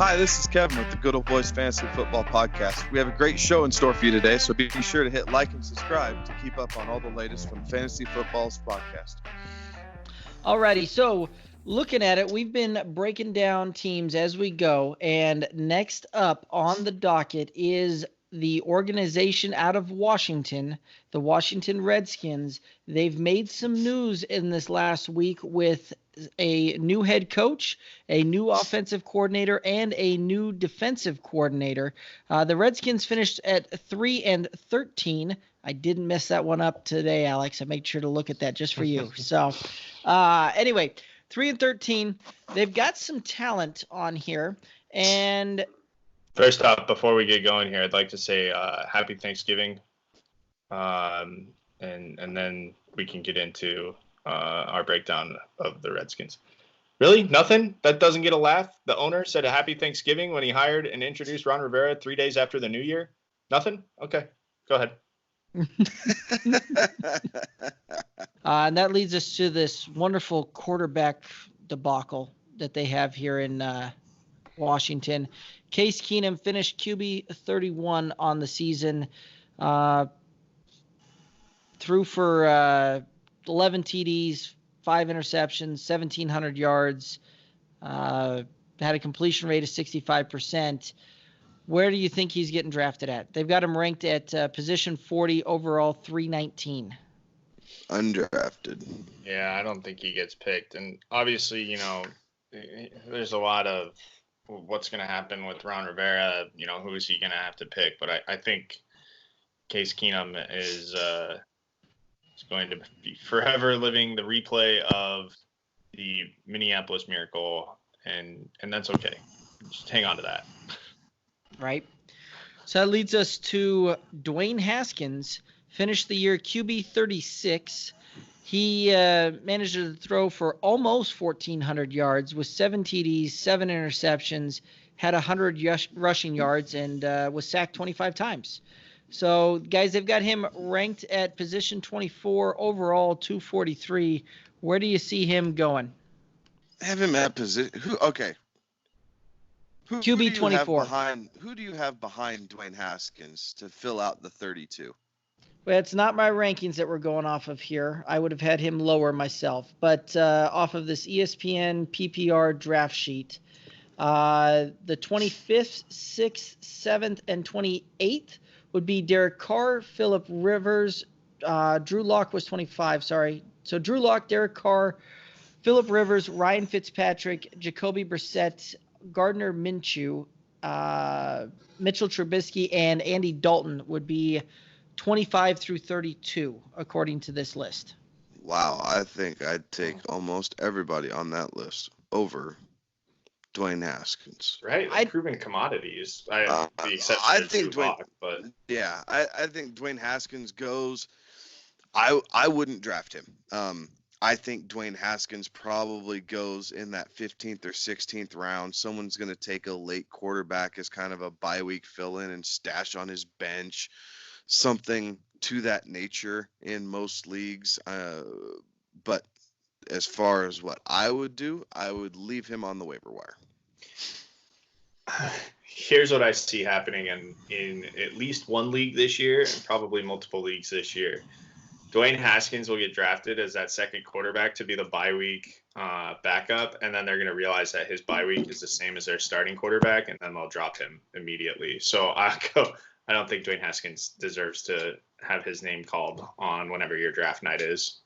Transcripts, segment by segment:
Hi, this is Kevin with the Good Old Boys Fantasy Football Podcast. We have a great show in store for you today, so be sure to hit like and subscribe to keep up on all the latest from Fantasy Football's podcast. Alrighty, so looking at it, we've been breaking down teams as we go, and next up on the docket is the organization out of Washington, the Washington Redskins. They've made some news in this last week with a new head coach, a new offensive coordinator, and a new defensive coordinator. The Redskins finished at 3-13. I didn't mess that one up today, Alex. I made sure to look at that just for you. So anyway, 3-13. They've got some talent on here, and first off, before we get going here, I'd like to say happy Thanksgiving, and then we can get into our breakdown of the Redskins. Really? Nothing? That doesn't get a laugh? The owner said a happy Thanksgiving when he hired and introduced Ron Rivera 3 days after the new year? Nothing? Okay, go ahead. And that leads us to this wonderful quarterback debacle that they have here in Washington. Case Keenum finished QB 31 on the season, threw for 11 TDs, 5 interceptions, 1,700 yards, had a completion rate of 65%. Where do you think he's getting drafted at? They've got him ranked at position 40, overall 319. Undrafted. Yeah, I don't think he gets picked. And obviously, there's a lot of what's going to happen with Ron Rivera. Who is he going to have to pick? But I think Case Keenum is going to be forever living the replay of the Minneapolis Miracle, and that's okay. Just hang on to that. Right. So that leads us to Dwayne Haskins, finished the year QB 36. He managed to throw for almost 1,400 yards with 7 TDs, 7 interceptions, had 100 rushing yards, and was sacked 25 times. So, guys, they've got him ranked at position 24, overall 243. Where do you see him going? Have him at position. QB 24. Who do you have behind Dwayne Haskins to fill out the 32? Well, it's not my rankings that we're going off of here. I would have had him lower myself. But off of this ESPN PPR draft sheet, the 25th, 6th, 7th, and 28th would be Derek Carr, Phillip Rivers. Drew Lock was 25, sorry. So Drew Lock, Derek Carr, Phillip Rivers, Ryan Fitzpatrick, Jacoby Brissett, Gardner Minshew, Mitchell Trubisky, and Andy Dalton would be 25 through 32, according to this list. Wow, I think I'd take almost everybody on that list over Dwayne Haskins. Right, proven commodities. I think Dwayne, but yeah, I think Dwayne Haskins goes. I wouldn't draft him. I think Dwayne Haskins probably goes in that 15th or 16th round. Someone's going to take a late quarterback as kind of a bye week fill-in and stash on his bench, something to that nature in most leagues. But as far as what I would do, I would leave him on the waiver wire. Here's what I see happening in at least one league this year and probably multiple leagues this year. Dwayne Haskins will get drafted as that second quarterback to be the bye week backup, and then they're going to realize that his bye week is the same as their starting quarterback, and then they'll drop him immediately. So I don't think Dwayne Haskins deserves to have his name called on whenever your draft night is.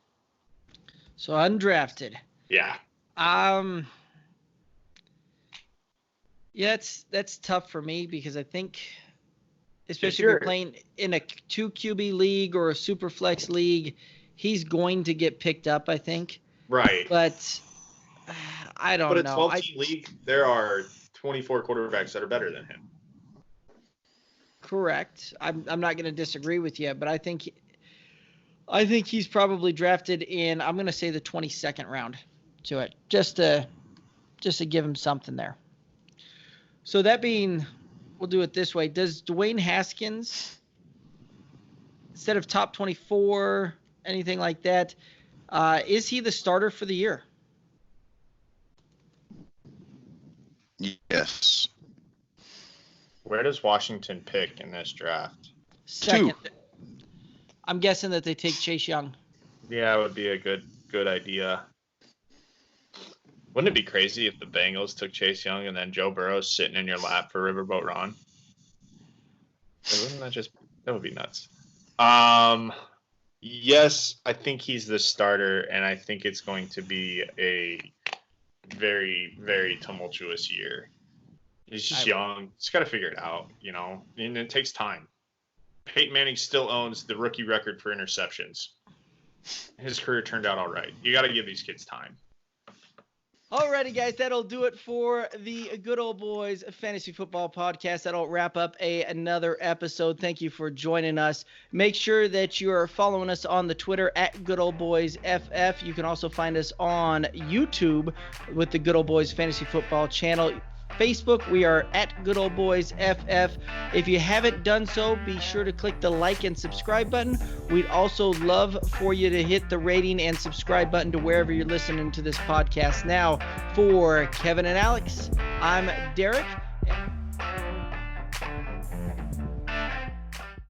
So undrafted. Yeah. Yeah, that's tough for me because I think, especially if you're playing in a 2 QB league or a super flex league, he's going to get picked up, I think. Right. But I don't know. But a 12-team league, there are 24 quarterbacks that are better than him. Correct. I'm not going to disagree with you, but I think he's probably drafted in, I'm going to say the 22nd round to it, just to give him something there. So that being, we'll do it this way. Does Dwayne Haskins, instead of top 24, anything like that, is he the starter for the year? Yes. Where does Washington pick in this draft? Second. I'm guessing that they take Chase Young. Yeah, it would be a good idea. Wouldn't it be crazy if the Bengals took Chase Young and then Joe Burrow's sitting in your lap for Riverboat Ron? That would be nuts. Yes, I think he's the starter, and I think it's going to be a very, very tumultuous year. He's just young. He's got to figure it out, and it takes time. Peyton Manning still owns the rookie record for interceptions. His career turned out all right. You got to give these kids time. Alrighty, guys, that'll do it for the Good Old Boys Fantasy Football Podcast. That'll wrap up another episode. Thank you for joining us. Make sure that you are following us on the Twitter at Good Old Boys FF. You can also find us on YouTube with the Good Old Boys Fantasy Football channel. Facebook, we are at Good Old Boys FF. If you haven't done so, be sure to click the like and subscribe button. We'd also love for you to hit the rating and subscribe button to wherever you're listening to this podcast now. For Kevin and Alex, I'm Derek.